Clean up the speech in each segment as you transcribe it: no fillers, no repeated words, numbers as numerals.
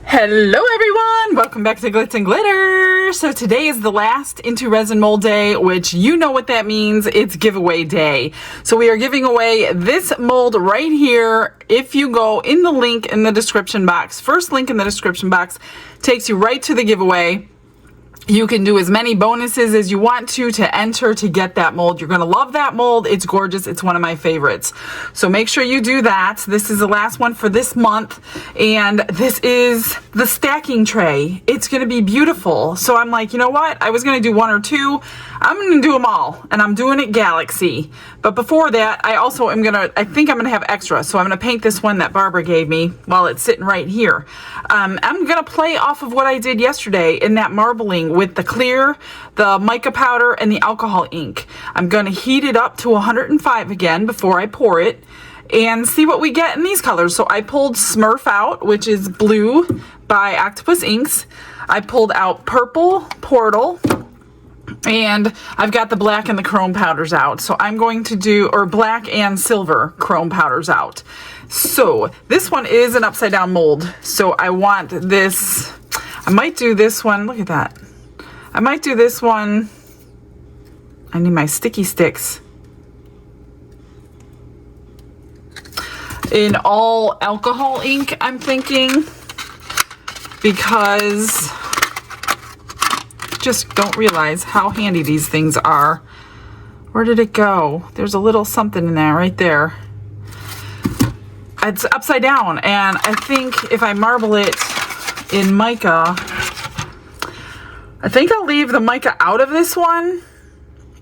Hello everyone, welcome back to Glitz and Glitter. So today is the last Into Resin Mold Day, which you know what that means. It's giveaway day. So we are giving away this mold right here. If you go in the link in the description box, first link in the description box takes you right to the giveaway. You can do as many bonuses as you want to enter to get that mold. You're going to love that mold. It's gorgeous. It's one of my favorites. So make sure you do that. This is the last one for this month. And this is the stacking tray. It's going to be beautiful. So I'm like, you know what? I was going to do one or two. I'm going to do them all. And I'm doing it Galaxy. But before that, I also am going to, I think I'm going to have extra. So I'm going to paint this one that Barbara gave me while it's sitting right here. I'm going to play off of what I did yesterday in that marbling with the clear, the mica powder, and the alcohol ink. I'm going to heat it up to 105 again before I pour it and see what we get in these colors. So I pulled Smurf out, which is blue by Octopus Inks. I pulled out purple Portal, and I've got the black and the chrome powders out. So I'm going to do, or black and silver chrome powders out. So this one is an upside down mold. So I want this, I might do this one, look at that. I might do this one. I need my sticky sticks. In all alcohol ink, I'm thinking, because just don't realize how handy these things are. Where did it go? There's a little something in there, right there. It's upside down, and I think if I marble it in mica, I think I'll leave the mica out of this one,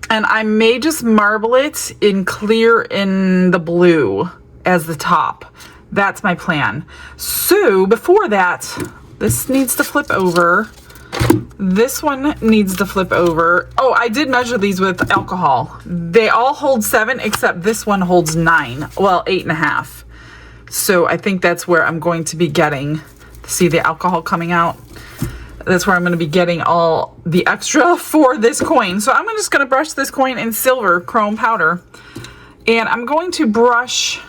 and I may just marble it in clear in the blue as the top. That's my plan. So before that, this needs to flip over. This one needs to flip over. Oh, I did measure these with alcohol. They all hold 7, except this one holds 9. Well, 8.5. So I think that's where I'm going to be getting, see the alcohol coming out? That's where I'm going to be getting all the extra for this coin. So I'm just going to brush this coin in silver chrome powder. And I'm going to brush,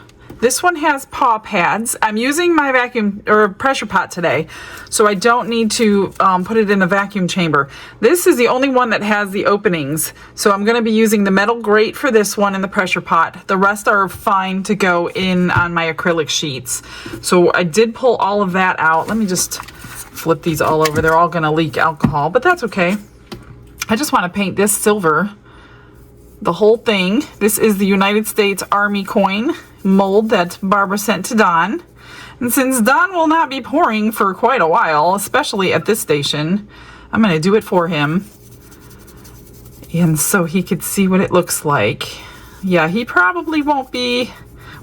this one has paw pads. I'm using my vacuum or pressure pot today, so I don't need to put it in a vacuum chamber. This is the only one that has the openings. So I'm going to be using the metal grate for this one in the pressure pot. The rest are fine to go in on my acrylic sheets. So I did pull all of that out. Let me just flip these all over. They're all going to leak alcohol, but that's okay. I just want to paint this silver, the whole thing. This is the United States Army coin mold that Barbara sent to Don. And since Don will not be pouring for quite a while, especially at this station, I'm going to do it for him. And so he could see what it looks like. Yeah, he probably won't be,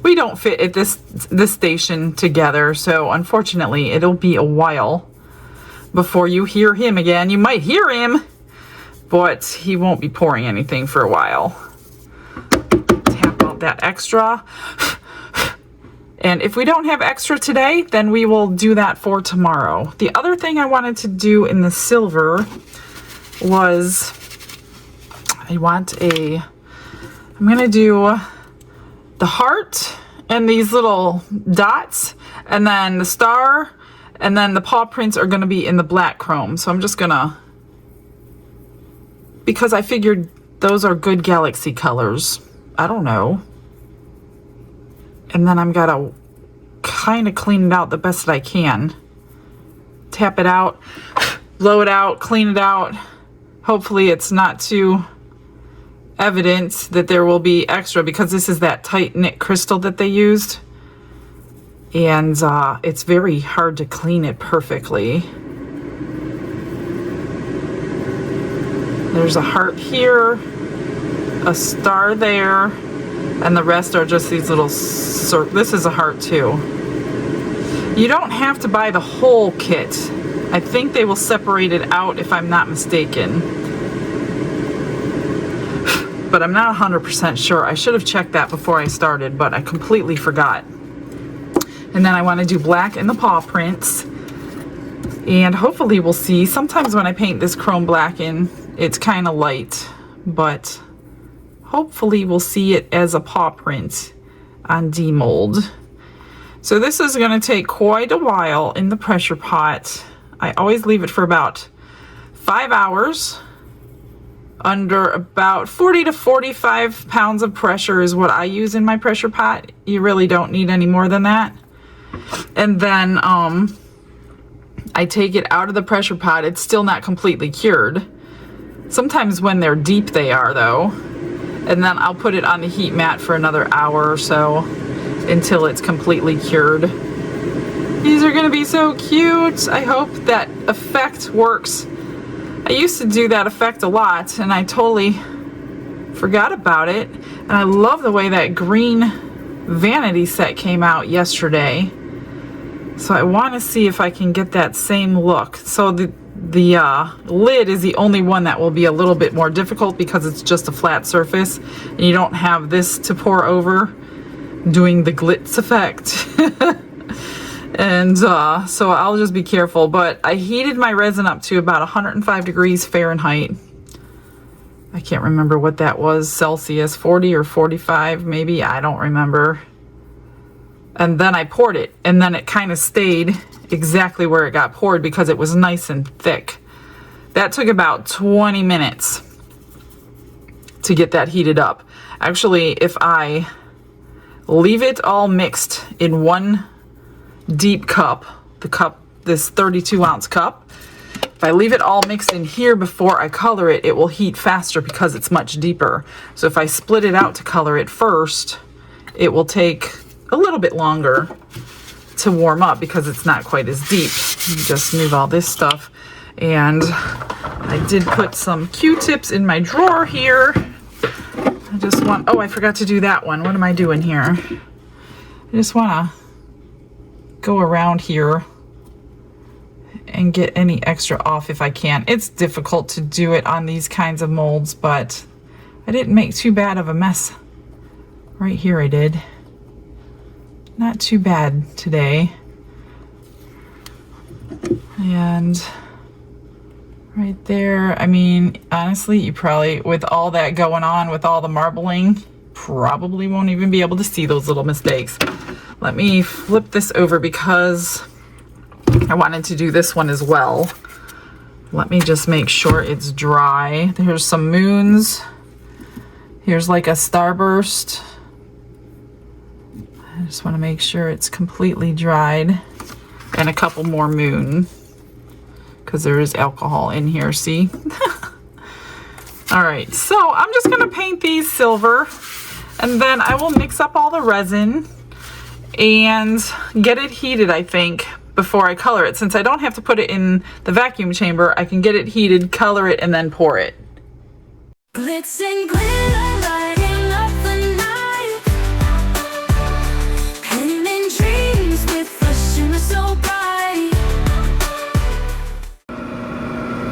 we don't fit at this station together, so unfortunately it'll be a while before you hear him again. You might hear him, but he won't be pouring anything for a while. Tap out that extra. And if we don't have extra today, then we will do that for tomorrow. The other thing I wanted to do in the silver was, I'm going to do the heart and these little dots, and then the star, and then the paw prints are going to be in the black chrome. So I'm just going to, because I figured those are good Galaxy colors. I don't know. And then I'm going to kind of clean it out the best that I can. Tap it out, blow it out, clean it out. Hopefully it's not too evident that there will be extra, because this is that tight knit crystal that they used. And it's very hard to clean it perfectly. There's a heart here, a star there, and the rest are just these little this is a heart too. You don't have to buy the whole kit. I think they will separate it out if I'm not mistaken. But I'm not 100% sure. I should have checked that before I started, but I completely forgot. And then I want to do black in the paw prints. And hopefully we'll see. Sometimes when I paint this chrome black in, it's kind of light, but hopefully we'll see it as a paw print on demold. So this is going to take quite a while in the pressure pot. I always leave it for about 5 hours. Under about 40 to 45 pounds of pressure is what I use in my pressure pot. You really don't need any more than that. And then I take it out of the pressure pot. It's still not completely cured. Sometimes when they're deep they are though. And then I'll put it on the heat mat for another hour or so until it's completely cured. These are gonna be so cute. I hope that effect works. I used to do that effect a lot and I totally forgot about it. And I love the way that green vanity set came out yesterday. So I want to see if I can get that same look. So the lid is the only one that will be a little bit more difficult because it's just a flat surface and you don't have this to pour over doing the glitz effect. And so I'll just be careful, but I heated my resin up to about 105 degrees Fahrenheit. I can't remember what that was, Celsius, 40 or 45 maybe, I don't remember. And then I poured it, and then it kind of stayed exactly where it got poured because it was nice and thick. That took about 20 minutes to get that heated up. Actually, if I leave it all mixed in one deep cup, this 32-ounce cup, if I leave it all mixed in here before I color it, it will heat faster because it's much deeper. So if I split it out to color it first, it will take a little bit longer to warm up because it's not quite as deep. Just move all this stuff. And I did put some Q-tips in my drawer here. I just want, oh, I forgot to do that one. What am I doing here? I just want to go around here and get any extra off if I can. It's difficult to do it on these kinds of molds, but I didn't make too bad of a mess. Right here I did. Not too bad today. And right there, I mean, honestly, you probably, with all that going on, with all the marbling, probably won't even be able to see those little mistakes. Let me flip this over because I wanted to do this one as well. Let me just make sure it's dry. There's some moons. Here's like a starburst. I just want to make sure it's completely dried. And a couple more moon, because there is alcohol in here, see? All right, so I'm just gonna paint these silver, and then I will mix up all the resin and get it heated, I think, before I color it. Since I don't have to put it in the vacuum chamber, I can get it heated, color it, and then pour it. Glitz and glitter, lighting up the night. Painting dreams with a shimmer so bright.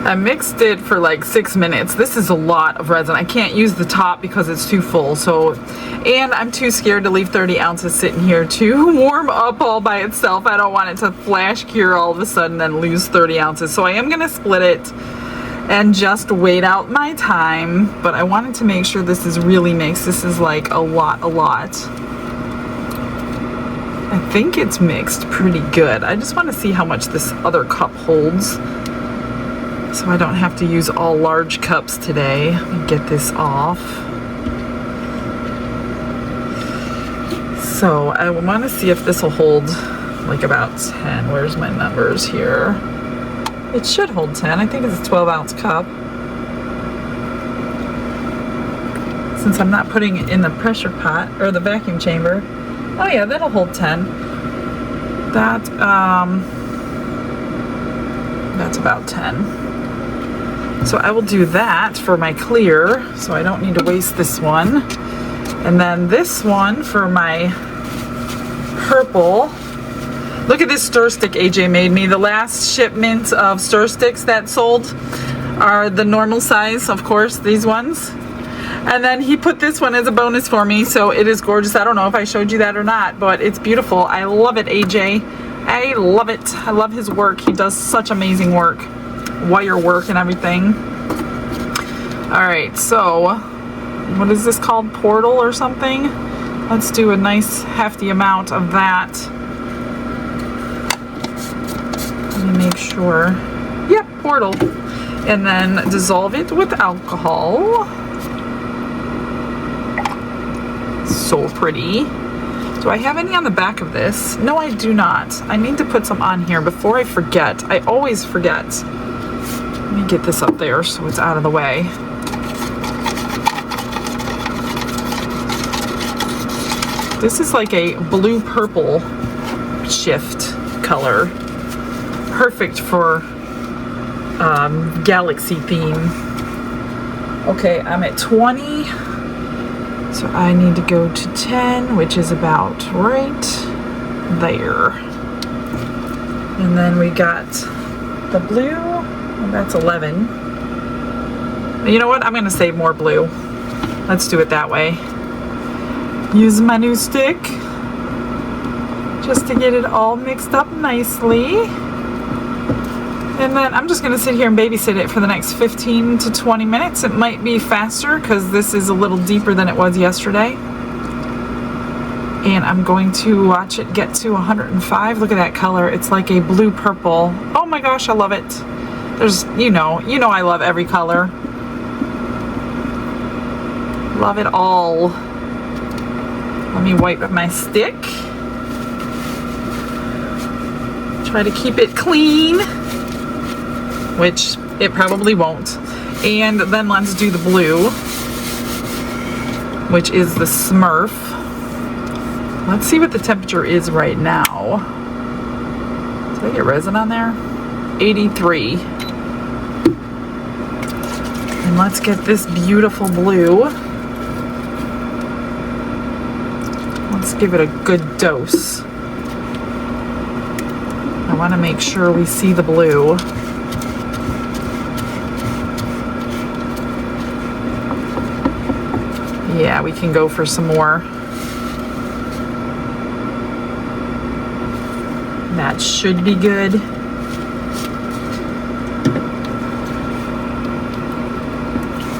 I mixed it for like 6 minutes. This is a lot of resin. I can't use the top because it's too full. So, and I'm too scared to leave 30 ounces sitting here to warm up all by itself. I don't want it to flash cure all of a sudden and lose 30 ounces. So I am gonna split it and just wait out my time. But I wanted to make sure this is really mixed. This is like a lot. I think it's mixed pretty good. I just want to see how much this other cup holds, so I don't have to use all large cups today. Let me get this off. So I want to see if this will hold like about 10. Where's my numbers here? It should hold 10. I think it's a 12-ounce cup. Since I'm not putting it in the pressure pot or the vacuum chamber. Oh yeah, that'll hold 10. That's about 10. So I will do that for my clear, so I don't need to waste this one. And then this one for my purple. Look at this stir stick AJ made me. The last shipment of stir sticks that sold are the normal size, of course, these ones. And then he put this one as a bonus for me, so it is gorgeous. I don't know if I showed you that or not, but it's beautiful. I love it, AJ. I love it. I love his work. He does such amazing work. Wire work and everything. All right, so what is this called? Portal or something? Let's do a nice hefty amount of that sure. Yep, Portal. And then dissolve it with alcohol. So pretty. Do I have any on the back of this? No, I do not. I need to put some on here before I forget. I always forget. Let me get this up there so it's out of the way. This is like a blue-purple shift color. Perfect for galaxy theme. Okay, I'm at 20. So I need to go to 10, which is about right there. And then we got the blue, and that's 11. You know what? I'm going to save more blue. Let's do it that way. Use my new stick just to get it all mixed up nicely. And then I'm just going to sit here and babysit it for the next 15 to 20 minutes. It might be faster because this is a little deeper than it was yesterday. And I'm going to watch it get to 105. Look at that color. It's like a blue-purple. Oh my gosh, I love it. There's, you know I love every color. Love it all. Let me wipe my stick. Try to keep it clean. Which it probably won't. And then let's do the blue, which is the Smurf. Let's see what the temperature is right now. Did I get resin on there? 83. And let's get this beautiful blue. Let's give it a good dose. I want to make sure we see the blue. Yeah, we can go for some more. That should be good.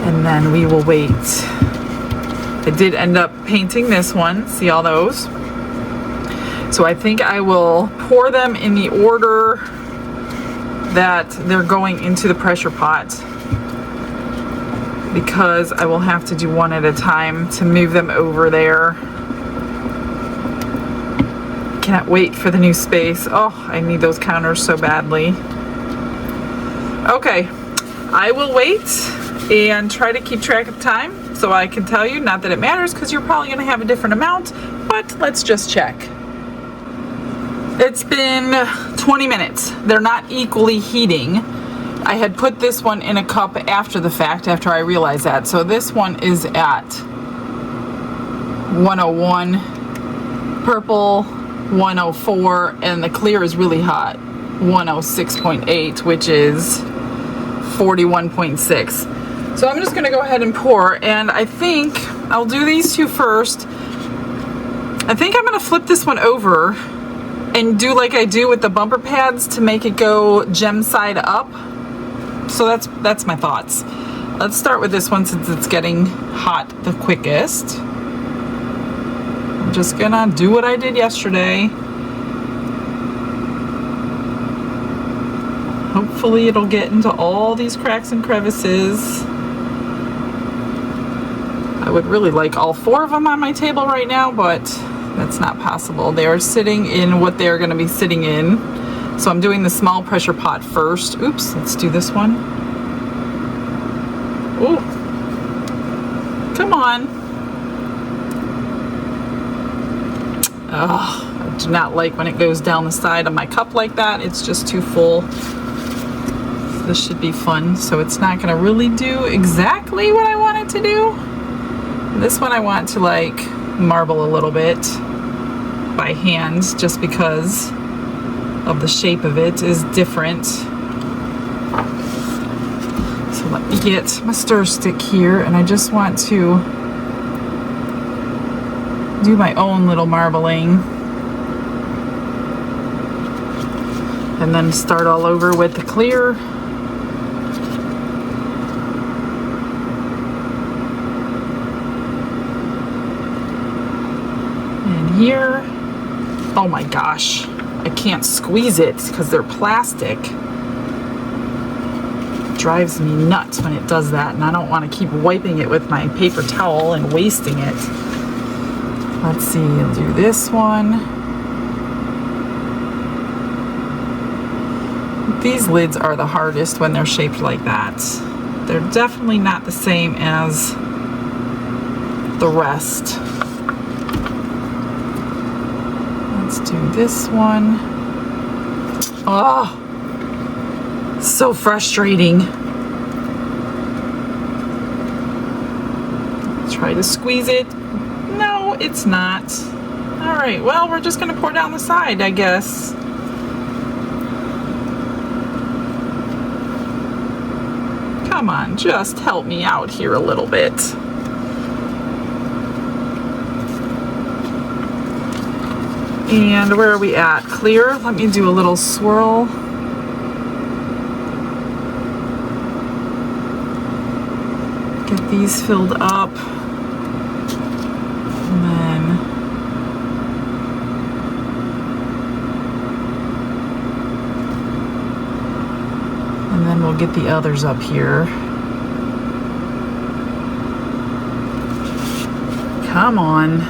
And then we will wait. I did end up painting this one. See all those? So I think I will pour them in the order that they're going into the pressure pot, because I will have to do one at a time to move them over there. Can't wait for the new space. Oh, I need those counters so badly. Okay, I will wait and try to keep track of time so I can tell you, not that it matters because you're probably going to have a different amount, but let's just check. It's been 20 minutes. They're not equally heating. I had put this one in a cup after the fact, after I realized that. So this one is at 101 purple, 104, and the clear is really hot, 106.8, which is 41.6. So I'm just gonna go ahead and pour, and I think I'll do these two first. I think I'm gonna flip this one over and do like I do with the bumper pads to make it go gem side up. So that's my thoughts. Let's start with this one since it's getting hot the quickest. I'm just gonna do what I did yesterday. Hopefully it'll get into all these cracks and crevices. I would really like all 4 of them on my table right now, but that's not possible. They are sitting in what they're gonna be sitting in. So I'm doing the small pressure pot first. Oops, let's do this one. Ooh, come on. Oh, I do not like when it goes down the side of my cup like that. It's just too full. This should be fun. So it's not gonna really do exactly what I want it to do. This one I want to like marble a little bit by hand just because of the shape of it is different. So let me get my stir stick here, and I just want to do my own little marbling and then start all over with the clear. And here, oh my gosh, I can't squeeze it because they're plastic. drives me nuts when it does that, and I don't want to keep wiping it with my paper towel and wasting it. Let's see, I'll do this one. These lids are the hardest when they're shaped like that. They're definitely not the same as the rest. Let's do this one. Oh, so frustrating. Try to squeeze it. No, it's not. All right, well, we're just gonna pour down the side, I guess. Come on, just help me out here a little bit. And where are we at? Clear? Let me do a little swirl. Get these filled up. And then we'll get the others up here. Come on.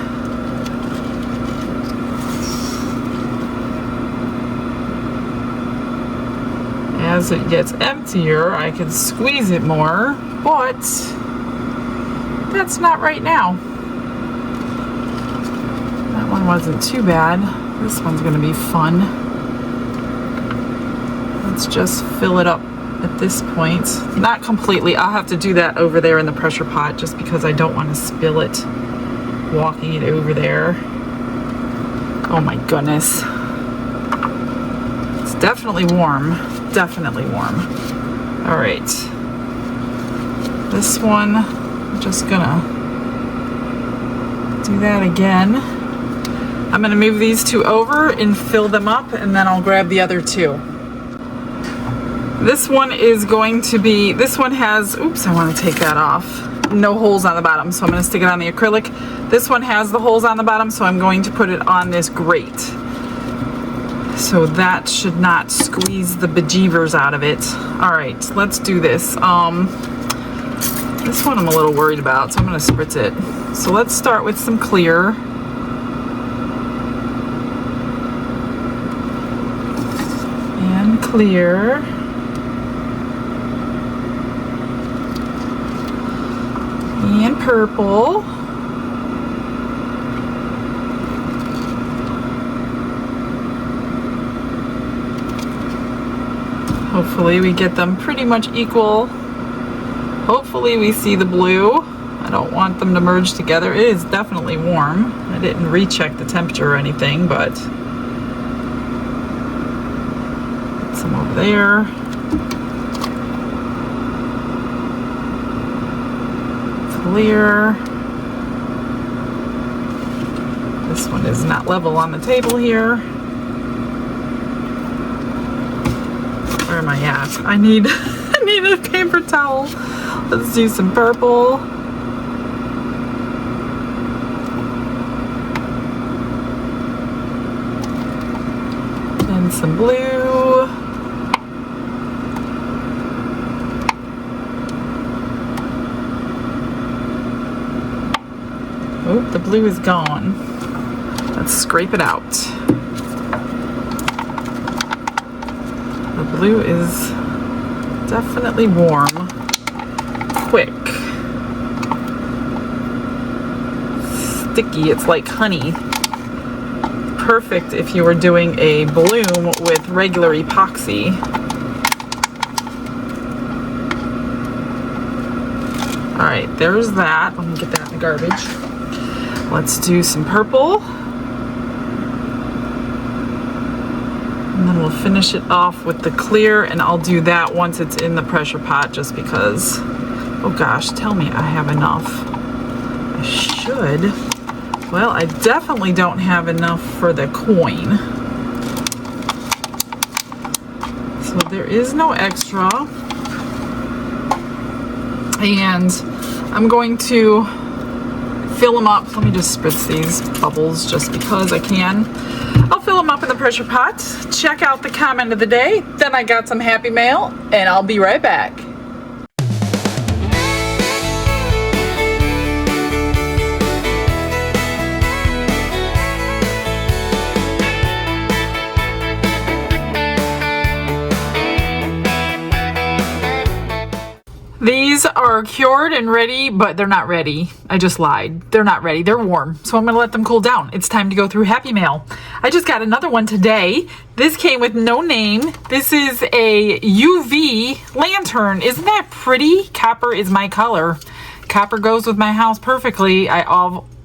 As it gets emptier, I can squeeze it more, but that's not right now. That one wasn't too bad. This one's gonna be fun. Let's just fill it up at this point. Not completely. I'll have to do that over there in the pressure pot just because I don't want to spill it walking it over there. Oh my goodness. It's definitely warm. Definitely warm. All right. This one, I'm just gonna do that again. I'm gonna move these two over and fill them up, and then I'll grab the other two. This one is going to be, this one has, oops, I want to take that off. No holes on the bottom, so I'm going to stick it on the acrylic. This one has the holes on the bottom, so I'm going to put it on this grate. So that should not squeeze the bejeevers out of it. All right, let's do this. This one I'm a little worried about, so I'm going to spritz it. So let's start with some clear. And clear. And purple. Hopefully we get them pretty much equal. Hopefully we see the blue. I don't want them to merge together. It is definitely warm. I didn't recheck the temperature or anything, but put some over there. Clear. This one is not level on the table here. Where am I at? I need I need a paper towel. Let's do some purple. And some blue. Oh, the blue is gone. Let's scrape it out. The blue is definitely warm. Quick. Sticky, it's like honey. Perfect if you were doing a bloom with regular epoxy. All right, there's that. Let me get that in the garbage. Let's do some purple. And then we'll finish it off with the clear, and I'll do that once it's in the pressure pot just because, oh gosh, tell me I have enough. I should. Well, I definitely don't have enough for the coin. So there is no extra. And I'm going to fill them up. Let me just spritz these bubbles just because I can. I'll fill them up in the pressure pot. Check out the comment of the day. Then I got some happy mail, and I'll be right back. are cured and ready, but they're not ready. I just lied. They're not ready. They're warm. So I'm going to let them cool down. It's time to go through Happy Mail. I just got another one today. This came with no name. This is a UV lantern. Isn't that pretty? Copper is my color. Copper goes with my house perfectly.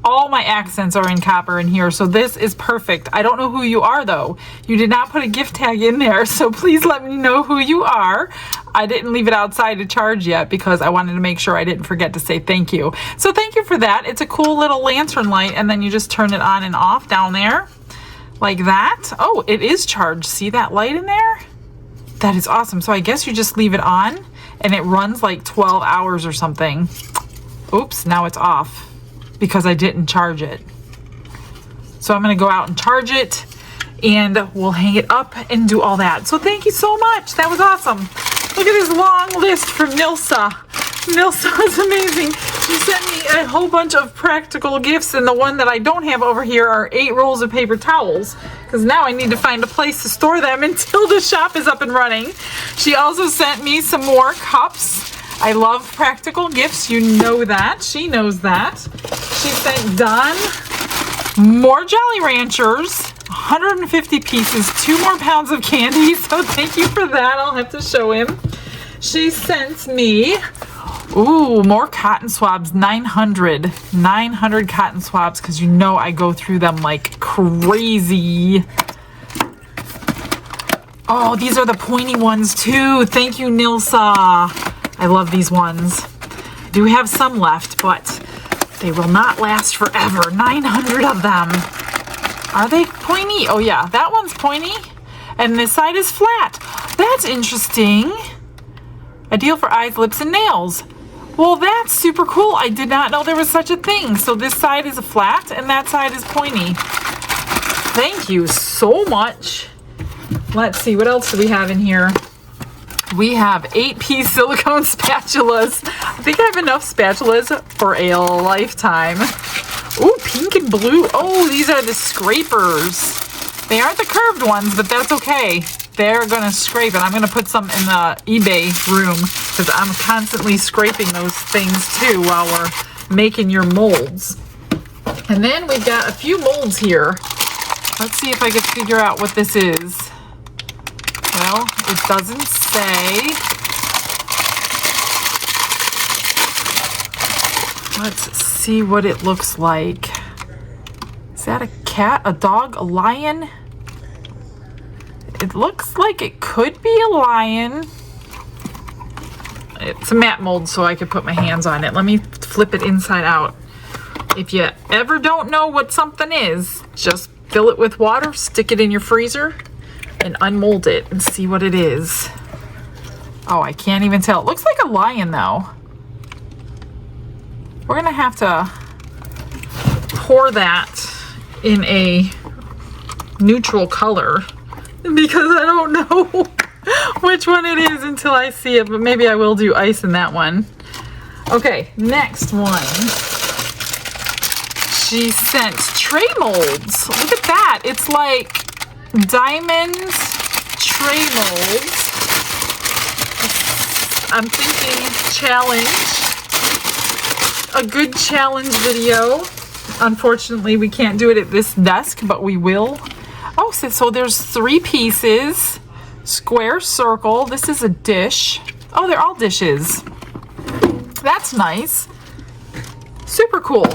All my accents are in copper in here, so this is perfect. I don't know who you are though. You did not put a gift tag in there, so please let me know who you are. I didn't leave it outside to charge yet because I wanted to make sure I didn't forget to say thank you. So thank you for that. It's a cool little lantern light, and then you just turn it on and off down there like that. Oh, it is charged. See that light in there? That is awesome. So I guess you just leave it on and it runs like 12 hours or something. Oops, now it's off because I didn't charge it. So I'm gonna go out and charge it and we'll hang it up and do all that. So thank you so much. That was awesome. Look at this long list from Nilsa. Nilsa is amazing. She sent me a whole bunch of practical gifts, and the one that I don't have over here are 8 rolls of paper towels because now I need to find a place to store them until the shop is up and running. She also sent me some more cups. I love practical gifts, you know that. She knows that. She sent Don more Jolly Ranchers, 150 pieces, 2 more pounds of candy, so thank you for that. I'll have to show him. She sent me, ooh, more cotton swabs, 900 cotton swabs, because you know I go through them like crazy. Oh, these are the pointy ones too. Thank you, Nilsa. I love these ones. I do have some left, but they will not last forever. 900 of them. Are they pointy? Oh yeah, that one's pointy. And this side is flat. That's interesting. Ideal for eyes, lips, and nails. Well, that's super cool. I did not know there was such a thing. So this side is a flat and that side is pointy. Thank you so much. Let's see, what else do we have in here? We have 8-piece silicone spatulas. I think I have enough spatulas for a lifetime. Ooh, pink and blue. Oh, these are the scrapers. They aren't the curved ones, but that's okay. They're gonna scrape it. I'm gonna put some in the eBay room because I'm constantly scraping those things too while we're making your molds. And then we've got a few molds here. Let's see if I can figure out what this is. Well, it doesn't say. Let's see what it looks like. Is that a cat, a dog, a lion? It looks like it could be a lion. It's a matte mold, so I could put my hands on it. Let me flip it inside out. If you ever don't know what something is, just fill it with water, stick it in your freezer, and unmold it and see what it is. Oh, I can't even tell. It looks like a lion though. We're gonna have to pour that in a neutral color because I don't know which one it is until I see it, but maybe I will do ice in that one. Okay, next one. She sent tray molds. Look at that. It's like diamond tray molds. I'm thinking challenge. A good challenge video. Unfortunately, we can't do it at this desk, but we will. Oh, so there's 3 pieces. Square, circle. This is a dish. Oh, they're all dishes. That's nice. Super cool.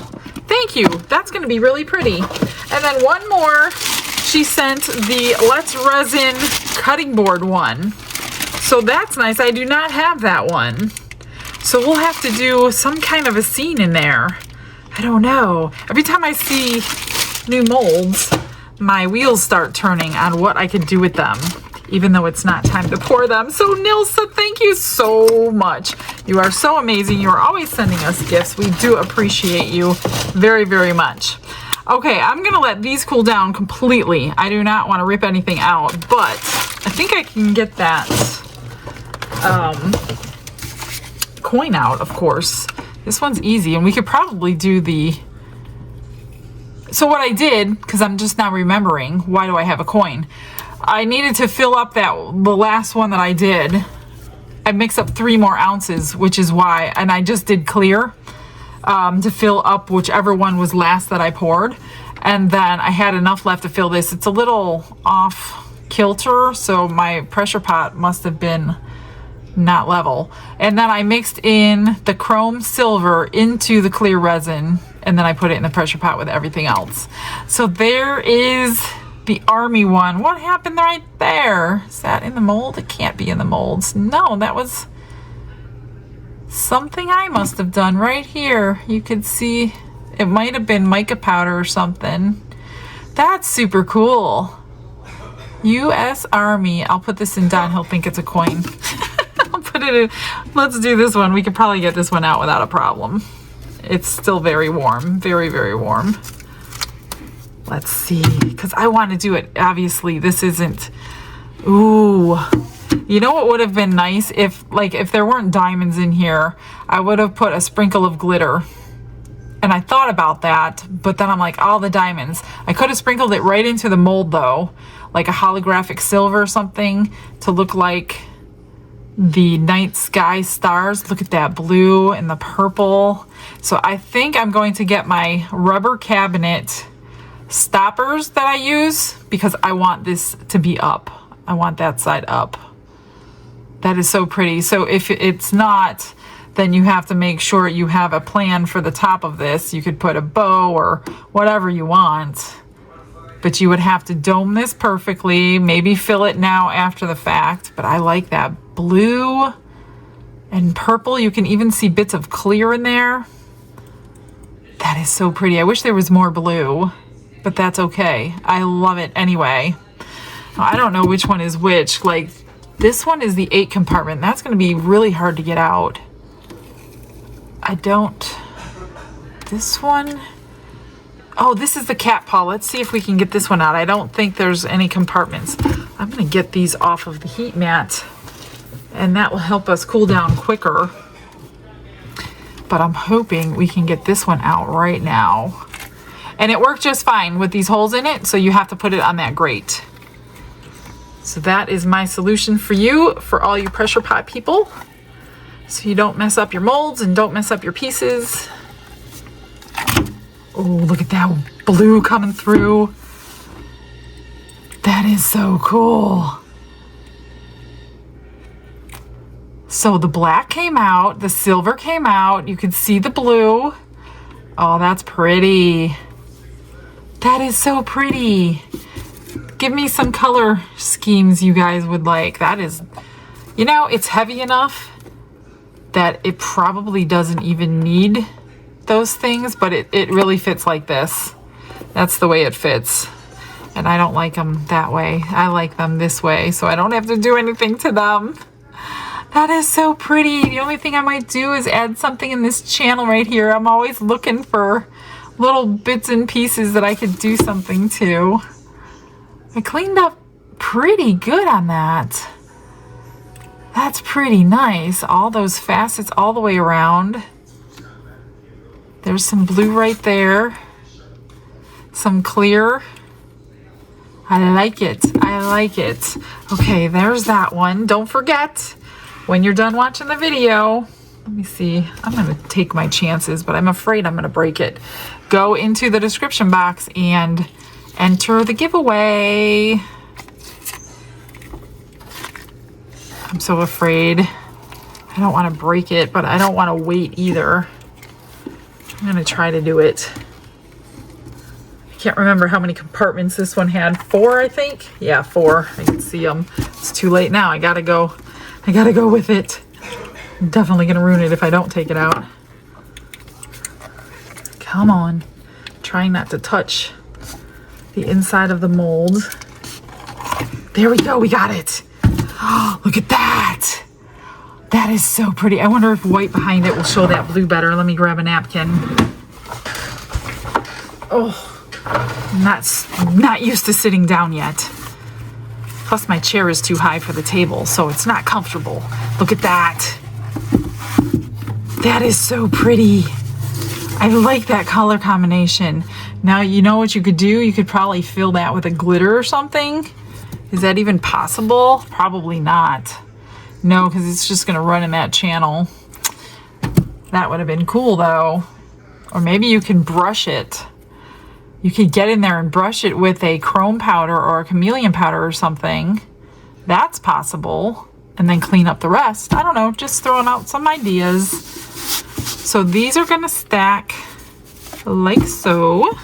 Thank you. That's going to be really pretty. And then one more. She sent the Let's Resin cutting board one. So that's nice. I do not have that one. So we'll have to do some kind of a scene in there. I don't know. Every time I see new molds, my wheels start turning on what I could do with them, even though it's not time to pour them. So Nilsa, thank you so much. You are so amazing. You are always sending us gifts. We do appreciate you very, very much. Okay, I'm gonna let these cool down completely. I do not want to rip anything out, but I think I can get that coin out, of course. This one's easy, and we could probably do the... So what I did, because I'm just now remembering, why do I have a coin? I needed to fill up the last one that I did I mix up 3 more ounces, which is why, and I just did clear to fill up whichever one was last that I poured. And then I had enough left to fill this. It's a little off kilter, so my pressure pot must have been not level. And then I mixed in the chrome silver into the clear resin, and then I put it in the pressure pot with everything else. So there is the army one. What happened right there? Is that in the mold? It can't be in the molds. No, that was something I must have done right here. You could see it might have been mica powder or something. That's super cool. U.S. Army. I'll put this in Don. He'll think it's a coin. I'll put it in. Let's do this one. We could probably get this one out without a problem. It's still very warm. Very, very warm. Let's see. Because I want to do it. Obviously, this isn't. Ooh. You know what would have been nice? If there weren't diamonds in here, I would have put a sprinkle of glitter. And I thought about that, but then I'm like, all the diamonds. I could have sprinkled it right into the mold though, like a holographic silver or something to look like the night sky stars. Look at that blue and the purple. So I think I'm going to get my rubber cabinet stoppers that I use because I want this to be up. I want that side up. That is so pretty. So if it's not, then you have to make sure you have a plan for the top of this. You could put a bow or whatever you want, but you would have to dome this perfectly, maybe fill it now after the fact. But I like that blue and purple. You can even see bits of clear in there. That is so pretty. I wish there was more blue, but that's okay. I love it anyway. I don't know which one is which. Like this one is the 8 compartment. That's going to be really hard to get out. I don't, this one, oh, this is the cat paw. Let's see if we can get this one out. I don't think there's any compartments. I'm going to get these off of the heat mat, and that will help us cool down quicker. But I'm hoping we can get this one out right now. And it worked just fine with these holes in it, so you have to put it on that grate. So that is my solution for you, for all you pressure pot people. So you don't mess up your molds and don't mess up your pieces. Oh, look at that blue coming through. That is so cool. So the black came out, the silver came out. You can see the blue. Oh, that's pretty. That is so pretty. Give me some color schemes you guys would like. That is, you know, it's heavy enough that it probably doesn't even need those things, but it really fits like this. That's the way it fits. And I don't like them that way. I like them this way, so I don't have to do anything to them. That is so pretty. The only thing I might do is add something in this channel right here. I'm always looking for little bits and pieces that I could do something to. I cleaned up pretty good on that. That's pretty nice. All those facets all the way around. There's some blue right there. Some clear. I like it. I like it. Okay, there's that one. Don't forget, when you're done watching the video, let me see. I'm going to take my chances, but I'm afraid I'm going to break it. Go into the description box and enter the giveaway. I'm so afraid. I don't want to break it, but I don't want to wait either. I'm going to try to do it. I can't remember how many compartments this one had. 4, I think. Yeah, 4. I can see them. It's too late now. I gotta go. I gotta go with it. I'm definitely going to ruin it if I don't take it out. Come on. Trying not to touch the inside of the mold. There we go. We got it. Oh, look at that. That is so pretty. I wonder if white behind it will show that blue better. Let me grab a napkin. Oh, I'm not used to sitting down yet. Plus my chair is too high for the table, so it's not comfortable. Look at that. That is so pretty. I like that color combination. Now, you know what you could do? You could probably fill that with a glitter or something. Is that even possible? Probably not. No, because it's just going to run in that channel. That would have been cool though. Or maybe you can brush it. You could get in there and brush it with a chrome powder or a chameleon powder or something. That's possible. And then clean up the rest. I don't know, just throwing out some ideas. So these are gonna stack like so.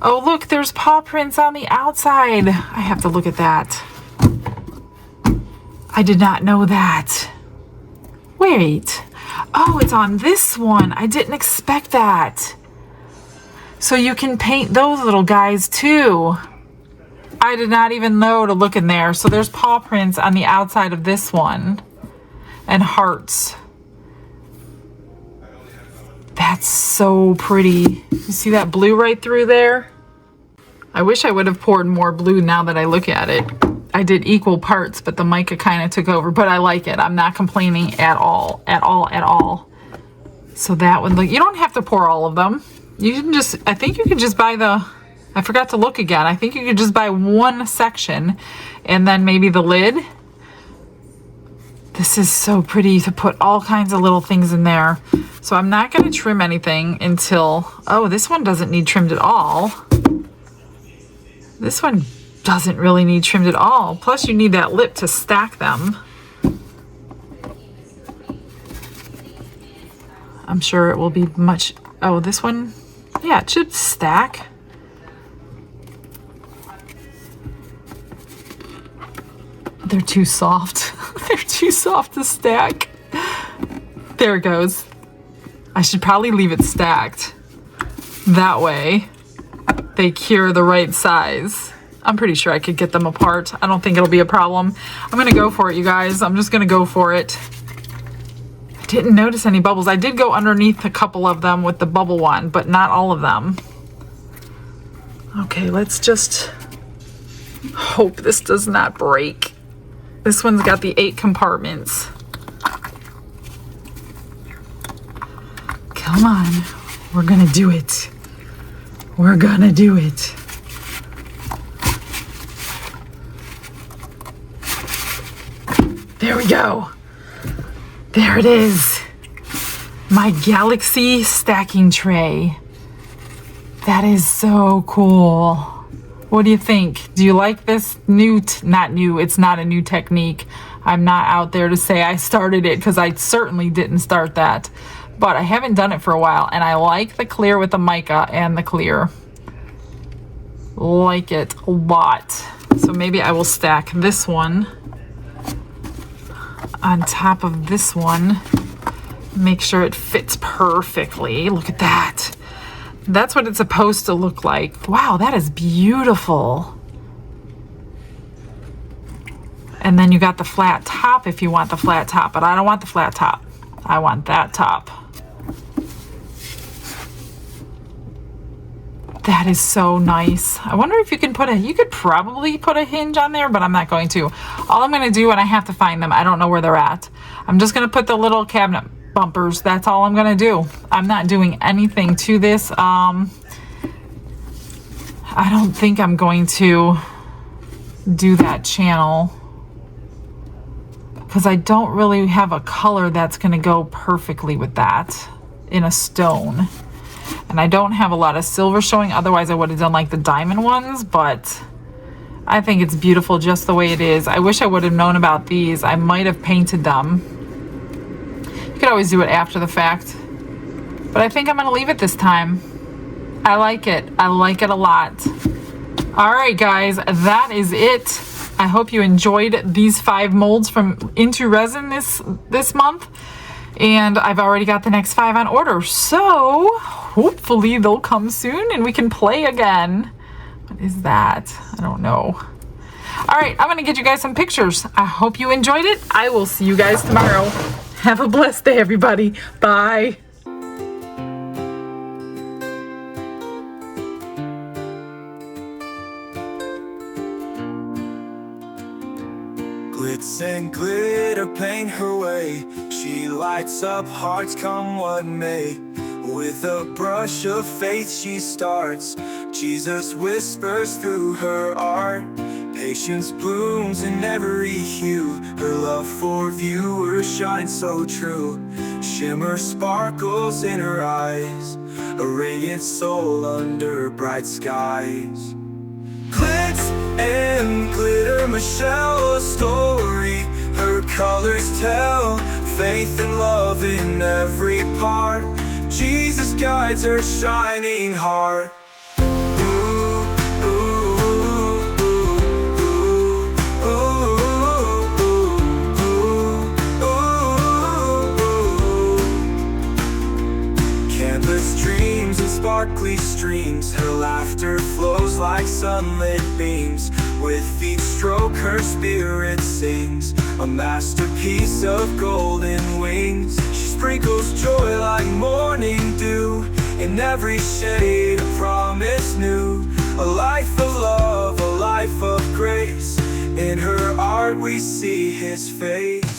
Oh look, there's paw prints on the outside. I have to look at that. I did not know that. Wait. Oh, it's on this one. I didn't expect that. So you can paint those little guys too. I did not even know to look in there. So there's paw prints on the outside of this one. And hearts. That's so pretty. You see that blue right through there? I wish I would have poured more blue now that I look at it. I did equal parts, but the mica kind of took over. But I like it. I'm not complaining at all. At all, at all. So that one, look, you don't have to pour all of them. You can just, I think you can just buy the, I forgot to look again. I think you could just buy one section and then maybe the lid. This is so pretty to put all kinds of little things in there. So I'm not going to trim anything until, oh, this one doesn't need trimmed at all. This one doesn't really need trimmed at all. Plus you need that lip to stack them. I'm sure it will be much, oh, this one, yeah, it should stack. They're too soft. They're too soft to stack. There it goes. I should probably leave it stacked. That way they cure the right size. I'm pretty sure I could get them apart. I don't think it'll be a problem. I'm gonna go for it, you guys. I'm just gonna go for it. I didn't notice any bubbles. I did go underneath a couple of them with the bubble one, but not all of them. Okay, let's just hope this does not break. This one's got the 8 compartments. Come on, we're gonna do it. We're gonna do it. There we go. There it is. My Galaxy stacking tray. That is so cool. What do you think? Do you like this new, not new, it's not a new technique. I'm not out there to say I started it because I certainly didn't start that. But I haven't done it for a while and I like the clear with the mica and the clear. Like it a lot. So maybe I will stack this one on top of this one. Make sure it fits perfectly. Look at that. That's what it's supposed to look like. Wow, that is beautiful. And then you got the flat top if you want the flat top, but I don't want the flat top. I want that top. That is so nice. I wonder if you can put a, you could probably put a hinge on there, but I'm not going to. All I'm going to do, and I have to find them, I don't know where they're at. I'm just going to put the little cabinet bumpers. That's all I'm gonna do. I'm not doing anything to this. I don't think I'm going to do that channel because I don't really have a color that's gonna go perfectly with that in a stone, and I don't have a lot of silver showing. Otherwise I would have done like the diamond ones, but I think it's beautiful just the way it is. I wish I would have known about these. I might have painted them. You could always do it after the fact, but I think I'm gonna leave it this time. I like it. I like it a lot. All right, guys, that is it. I hope you enjoyed these 5 molds from Into Resin this month, and I've already got the next 5 on order, so hopefully they'll come soon and we can play again. What is that? I don't know. All right, I'm gonna get you guys some pictures. I hope you enjoyed it. I will see you guys tomorrow. Have a blessed day, everybody. Bye. Glitz and glitter paint her way. She lights up hearts come what may. With a brush of faith she starts. Jesus whispers through her art. Patience blooms in every hue. Her love for viewers shines so true. Shimmer sparkles in her eyes, a radiant soul under bright skies. Glitz and glitter, Michelle, a story. Her colors tell faith and love in every part. Jesus guides her shining heart. Sparkly streams, her laughter flows like sunlit beams. With each stroke her spirit sings, a masterpiece of golden wings. She sprinkles joy like morning dew, in every shade a promise new. A life of love, a life of grace, in her art we see his face.